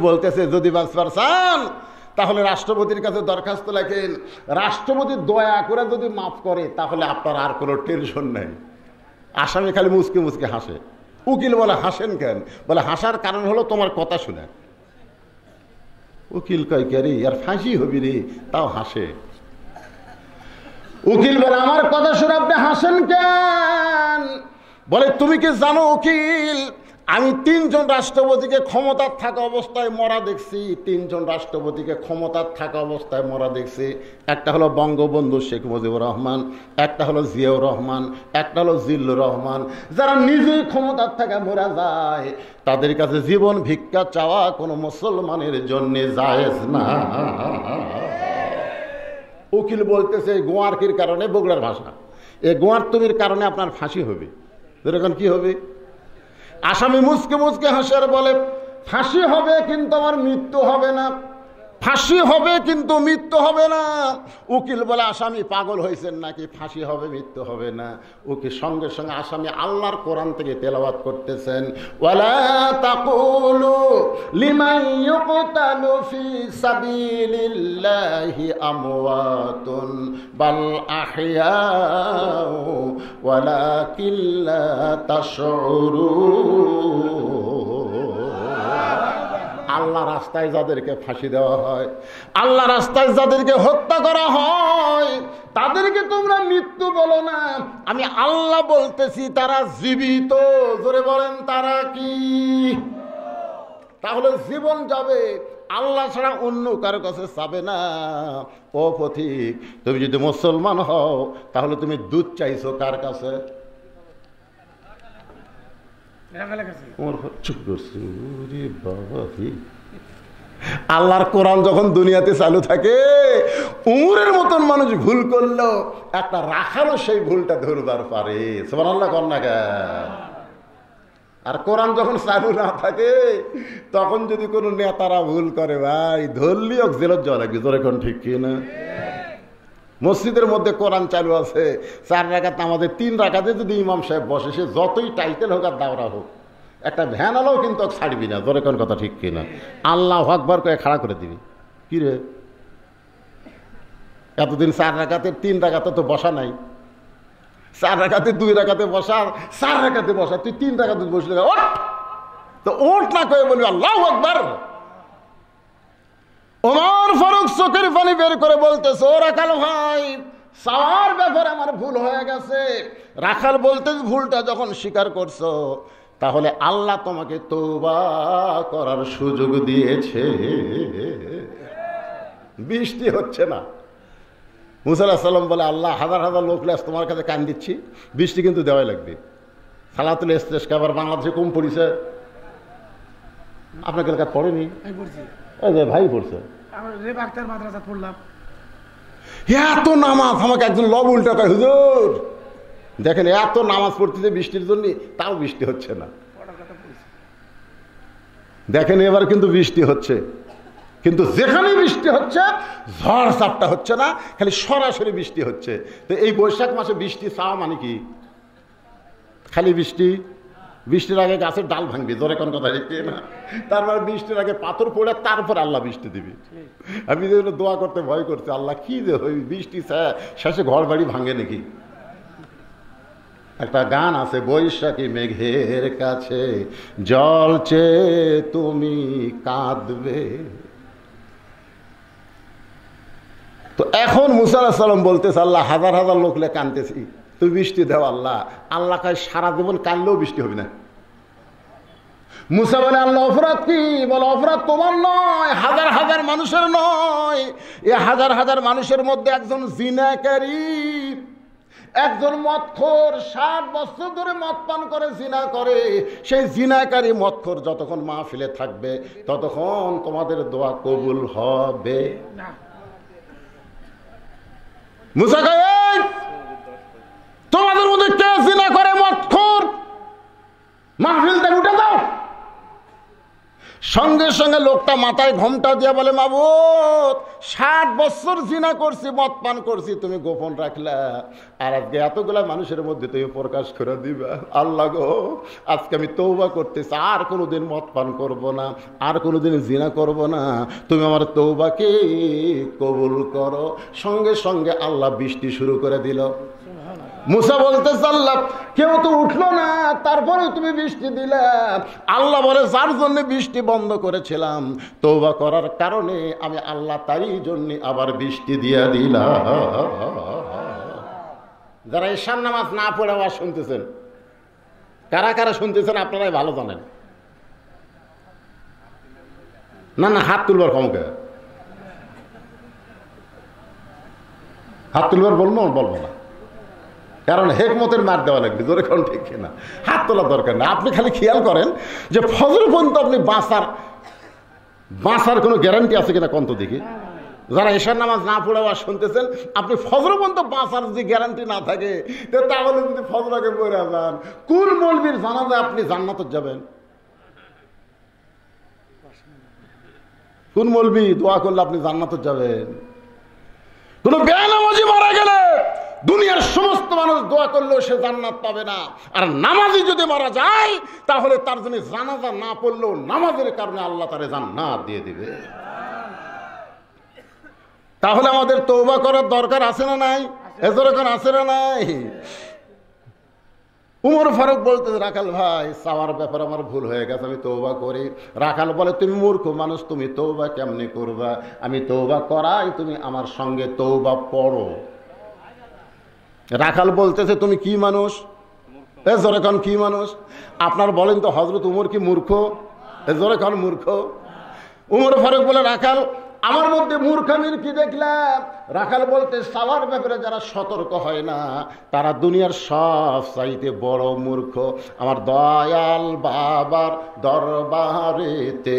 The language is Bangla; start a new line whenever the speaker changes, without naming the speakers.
বলতেছে যদি বাঁচবার চান তাহলে রাষ্ট্রপতির কাছে দরখাস্ত লেখেন, রাষ্ট্রপতি দয়া করে যদি মাফ করে তাহলে আপনার আর কোনো টেনশন নেই। আসামি খালি মুচকে মুচকে হাসে। উকিল বলে হাসেন কেন? বলে হাসার কারণ হলো তোমার কথা শুনে। উকিল কয় কে রে, আর ফাঁসি হবি রে, তাও হাসে। উকিল বলে আমার কথা শুনে আপনি হাসেন কেন? বলে তুমি কি জানো উকিল, আমি 3 জন রাষ্ট্রপতিকে ক্ষমতার থাকা অবস্থায় মরা দেখছি। 3 জন রাষ্ট্রপতিকে ক্ষমতার থাকা অবস্থায় মরা দেখছি। একটা হলো বঙ্গবন্ধু শেখ মুজিবুর রহমান, একটা হলো জিয়াউর রহমান, একটা হলো জিল্লুর রহমান। যারা নিজেই ক্ষমতার থাকা মরা যায় তাদের কাছে জীবন ভিক্ষা চাওয়া কোনো মুসলমানের জন্য জায়েজ না। উকিল বলতেছে গোয়ারকির কারণে, বগুড়ার ভাষা, এই গোয়ার তুমির কারণে আপনার ফাঁসি হবে। এরকম কি হবে? আসামি মুচকে মুচকে হাসার বলে ফাঁসি হবে কিন্তু আমার মৃত্যু হবে না, ফাঁসি হবে কিন্তু মৃত্যু হবে না। উকিল বলে আসামি পাগল হয়েছেন নাকি, ফাঁসি হবে মৃত্যু হবে না? উকিল সঙ্গে সঙ্গে আসামি আল্লাহর কোরআন থেকে তেলাওয়াত করতেছেন, ওয়ালা তাকুলু লিমান ইউকতালু ফি সাবিলিল্লাহি আমওয়াতুন বাল আহইয়াউ ওয়ালাকিন লা তাশউরুন। আল্লাহ রাস্তায় যাদেরকে ফাঁসি দেওয়া হয়, আল্লাহ রাস্তায় যাদেরকে হত্যা করা হয় তাদেরকে তোমরা মৃত্যু বলো না, আমি আল্লাহ বলতেছি তারা জীবিত। জোরে বলেন তারা কি? তাহলে জীবন যাবে, আল্লাহ ছাড়া অন্য কারো কাছে যাবে না। ও পথিক, তুমি যদি মুসলমান হও তাহলে তুমি দুধ চাইছো কার কাছে? আল্লাহর কোরআন যখন দুনিয়াতে চালু থাকে, উমরের মতন মানুষ ভুল করলো, একটা রাখালও সেই ভুলটা ধরবার পারে। সুবহানাল্লাহ কন্যা। আর কোরআন যখন চালু না থাকে তখন যদি কোনো নেতারা ভুল করে, ভাই ধরলিও জেলত যাওয়া লাগবে। তোর এখন ঠিক কি না? মসজিদের মধ্যে কোরআন চালু আছে, 4 রাকাত, আমাদের 3 রাকাতে যদি ইমাম সাহেব বসে, সে যতই টাইটেল হোক আর দাওরা হোক, একটা ভ্যান আলোও কিন্তু ছাড়বি না। তোর এখন কথা ঠিক কিনা? আল্লাহু আকবার করে খাড়া করে দিবি। কি রে, এতদিন 4 রাকাতে 3 রাকাতে তো বসা নাই, 4 রাকাতে 2 রাকাতে বসা, 4 রাকাতে বসা, তুই 3 রাকাতে বসলে ওঠ, তো ওঠ না করে বলবি আল্লাহু আকবার। ওমর ফারুক চোখের পানি বের করে বলতেছে, ও রাখাল ভাই, সাওয়ার ব্যাপারে আমার ভুল হয়ে গেছে। রাখাল বলতে ভুলটা যখন স্বীকার করছো তাহলে আল্লাহ তোমাকে তওবা করার সুযোগ দিয়েছে। বৃষ্টি হচ্ছে না। মুসা আলাইহিস সালাম বলে, আল্লাহ হাজার হাজার লোক লাস তোমার কাছে কান দিচ্ছি, বৃষ্টি কিন্তু দেওয়াই লাগবে। সালাতুল ইস্তিসকা আবার বাংলাদেশে কম পড়িছে, আপনাকে এলাকা পড়েনি? ভাই পড়ছে। এত নামাজ, আমাকে একজন লব উল্টা কয়, হুজুর দেখেন এত নামাজ পড়তেছে বৃষ্টির জন্য, তাও বৃষ্টি হচ্ছে না। দেখেন এবার কিন্তু বৃষ্টি হচ্ছে, কিন্তু যেখানে বৃষ্টি হচ্ছে ঝড় চাপটা হচ্ছে না, খালি সরাসরি বৃষ্টি হচ্ছে। তো এই বৈশাখ মাসে বৃষ্টি চাওয়া মানে কি? খালি বৃষ্টি? বৃষ্টির আগে গাছের ডাল ভাঙবি, ধরে কোন কথা দেখি না। তারপরে বৃষ্টির আগে পাথর পড়ে তারপর আল্লাহ বৃষ্টি দিবি। আমি যেগুলো দোয়া করতে ভয় করছি, আল্লাহ কি যে হই, বৃষ্টি শেষে ঘর বাড়ি ভাঙে নাকি? একটা গান আছে, বৈশাখী মেঘের কাছে জল চেয়ে তুমি কাঁদবে। তো এখন মুসা আলাইহিস সালাম বলতেছে, আল্লাহ হাজার হাজার লোক লে কাঁদতেছি, তুই বৃষ্টি দেও আল্লাহ। আল্লাহ কাছে সারা জীবন কাঁদলেও বৃষ্টি হবে না। মুসা বলে, আল্লাহ অপরাধ কি? বলে, অপরাধ তোমার নয়, হাজার হাজার মানুষের নয়। এই হাজার হাজার মানুষের মধ্যে একজন জিনাকারী, একজন মদখোর, 60 বছর ধরে মদ পান করে জিনা করে, সেই জিনাকারী মদখোর যতক্ষণ মাহফিলে থাকবে ততক্ষণ তোমাদের দোয়া কবুল হবে না। মুসা কয়, তোমাদের মধ্যে কে জিনা করে মদখোর, মাহফিল থেকে উঠে দাও। সঙ্গে সঙ্গে লোকটা মাথায় ঘোমটা দিয়ে বলে, মাবুদ 60 বছর জিনা করছি, মদ পান করছি, তুমি গোপন রাখলা, আর আজকে এতগুলা মানুষের মধ্যে তুমি প্রকাশ করে দিবা। আল্লাহ গো, আজকে আমি তওবা করতেছি, আর কোনোদিন মদ পান করব না, আর কোনোদিন জিনা করব না, তুমি আমার তওবাকে কবুল করো। সঙ্গে সঙ্গে আল্লাহ বৃষ্টি শুরু করে দিল। মুসা বলতেছে, আল্লাহ কেউ তো উঠলো না, তারপরে তুমি বৃষ্টি দিলে। আল্লাহ বলে, যার জন্য বৃষ্টি বন্ধ করেছিলাম তওবা করার কারণে আমি আল্লাহ তারই জন্য আবার বৃষ্টি দিয়ে দিলাম। যারা ঈশার নামাজ না পড়ে আওয়াজ শুনতেছেন, কারা কারা শুনতেছেন আপনারাই ভালো জানেন। না না, হাত তুলবার কমকে, হাত তুলবার বলবো না, কারণ হেকমতের মার দেওয়া লাগবে, জোরে কোন ঠিক না, হাত তোলার দরকার না। আপনি খালি খেয়াল করেন যে ফজর পর্যন্ত আপনি বাঁচার কোনো গ্যারান্টি আছে কিনা কন্ত দেখি। যারা ঈশার নামাজ না পড়ে আওয়াজ শুনতেছেন, আপনি ফজর পর্যন্ত বাঁচার যদি গ্যারান্টি না থাকে, তাহলে যদি ফজর আগে পড়ে যান, কোন মৌলবীর জানাজা আপনি জান্নাতে যাবেন? কোন মৌলবী দোয়া করলে আপনি জান্নাতে যাবেন? কোন বেনামাজি মারা গেলে দুনিয়ার সমস্ত মানুষ দোয়া করলেও সে জান্নাত পাবে না, আর নামাজি যদি মারা যায় তাহলে তার জন্য জানাজা না পড়লেও নামাজের কারণে আল্লাহ তারে জান্নাত দিয়ে দিবে। তাহলে আমাদের তওবা করার দরকার আছে না নাই? এজরকন আছে না নাই? উমর ফারুক বলতে, রাখাল ভাই চাওয়ার ব্যাপারে আমার ভুল হয়ে গেছে, আমি তওবা করি। রাখাল বলে, তুমি মূর্খ মানুষ, তুমি তওবা কেমনে করবা? আমি তওবা করাই, তুমি আমার সঙ্গে তওবা পড়ো। রাখাল বলতেছে, তুমি কি মানুষ? এজরকন কি মানুষ? আপনার বলেন তো হযরত উমর কি মূর্খ? এজরকন মূর্খ? উমর ফারুক বলে, রাখাল আমার মধ্যে মূর্খামির কি দেখলাম? রাখাল বলতে, সাওয়ার ব্যাপারে যারা সতর্ক হয় না তারা দুনিয়ার সব চাইতে বড় মূর্খ। আমার দয়াল বাবার দরবারেতে